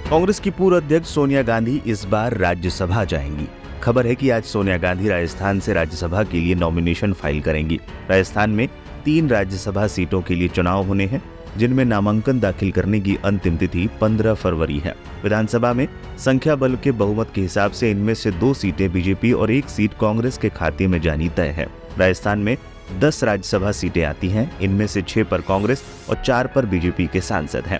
कांग्रेस की पूर्व अध्यक्ष सोनिया गांधी इस बार राज्यसभा जाएंगी। खबर है कि आज सोनिया गांधी राजस्थान से राज्यसभा के लिए नॉमिनेशन फाइल करेंगी। राजस्थान में 3 राज्यसभा सीटों के लिए चुनाव होने हैं, जिनमें नामांकन दाखिल करने की अंतिम तिथि 15 फरवरी है। विधानसभा में संख्या बल के बहुमत के हिसाब से इनमें से 2 सीटें बीजेपी और 1 सीट कांग्रेस के खाते में जानी तय है। राजस्थान में 10 राज्यसभा सीटें आती हैं, इनमें से 6 पर कांग्रेस और 4 पर बीजेपी के सांसद हैं।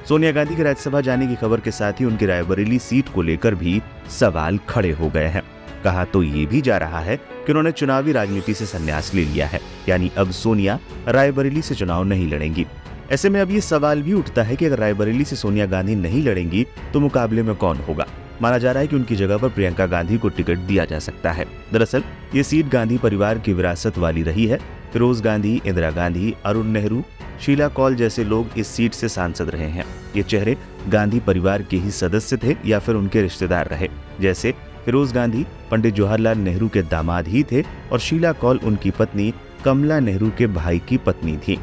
सोनिया गांधी के राज्यसभा जाने की खबर के साथ ही उनकी रायबरेली सीट को लेकर भी सवाल खड़े हो गए हैं। कहा तो ये भी जा रहा है कि उन्होंने चुनावी राजनीति से संन्यास ले लिया है, यानी अब सोनिया रायबरेली से चुनाव नहीं लड़ेंगी। ऐसे में अब ये सवाल भी उठता है कि अगर रायबरेली से सोनिया गांधी नहीं लड़ेंगी तो मुकाबले में कौन होगा। माना जा रहा है कि उनकी जगह पर प्रियंका गांधी को टिकट दिया जा सकता है। दरअसल ये सीट गांधी परिवार की विरासत वाली रही है। फिरोज गांधी, इंदिरा गांधी, अरुण नेहरू, शीला कौल जैसे लोग इस सीट से सांसद रहे हैं। ये चेहरे गांधी परिवार के ही सदस्य थे या फिर उनके रिश्तेदार रहे। जैसे फिरोज गांधी पंडित जवाहरलाल नेहरू के दामाद ही थे और शीला कौल उनकी पत्नी कमला नेहरू के भाई की पत्नी थी।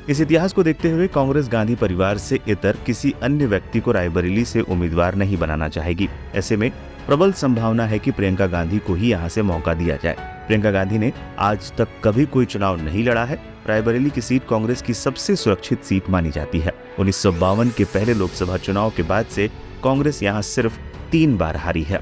इस इतिहास को देखते हुए कांग्रेस गांधी परिवार से इतर किसी अन्य व्यक्ति को रायबरेली से उम्मीदवार नहीं बनाना चाहेगी। ऐसे में प्रबल संभावना है कि प्रियंका गांधी को ही यहां से मौका दिया जाए। प्रियंका गांधी ने आज तक कभी कोई चुनाव नहीं लड़ा है। रायबरेली की सीट कांग्रेस की सबसे सुरक्षित सीट मानी जाती है। 1952 के पहले लोकसभा चुनाव के बाद से कांग्रेस यहां सिर्फ 3 बार हारी है।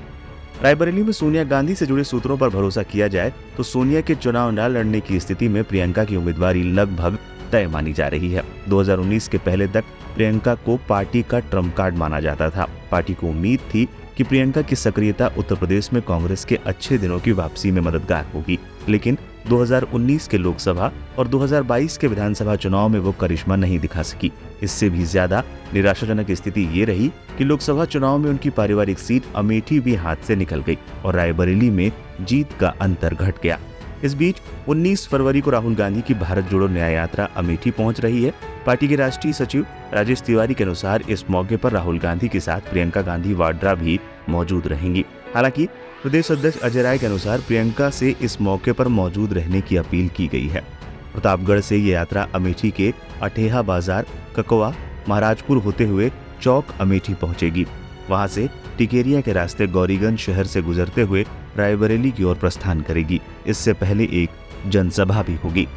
रायबरेली में सोनिया गांधी से जुड़े सूत्रों पर भरोसा किया जाए तो सोनिया के चुनाव न लड़ने की स्थिति में प्रियंका की उम्मीदवारी लगभग तय मानी जा रही है। 2019 के पहले तक प्रियंका को पार्टी का ट्रम्प कार्ड माना जाता था। पार्टी को उम्मीद थी कि प्रियंका की सक्रियता उत्तर प्रदेश में कांग्रेस के अच्छे दिनों की वापसी में मददगार होगी, लेकिन 2019 के लोकसभा और 2022 के विधानसभा चुनाव में वो करिश्मा नहीं दिखा सकी। इससे भी ज्यादा निराशाजनक स्थिति ये रही कि लोकसभा चुनाव में उनकी पारिवारिक सीट अमेठी भी हाथ से निकल गई और रायबरेली में जीत का अंतर घट गया। इस बीच 19 फरवरी को राहुल गांधी की भारत जोड़ो न्याय यात्रा अमेठी पहुंच रही है। पार्टी के राष्ट्रीय सचिव राजेश तिवारी के अनुसार इस मौके पर राहुल गांधी के साथ प्रियंका गांधी वाड्रा भी मौजूद रहेंगी। हालांकि प्रदेश अध्यक्ष अजय राय के अनुसार प्रियंका से इस मौके पर मौजूद रहने की अपील की गई है। प्रतापगढ़ से ये यात्रा अमेठी के अठेहा बाजार, ककवा, महाराजपुर होते हुए चौक अमेठी पहुंचेगी। वहां से टिकेरिया के रास्ते गौरीगंज शहर से गुजरते हुए रायबरेली की ओर प्रस्थान करेगी। इससे पहले एक जनसभा भी होगी।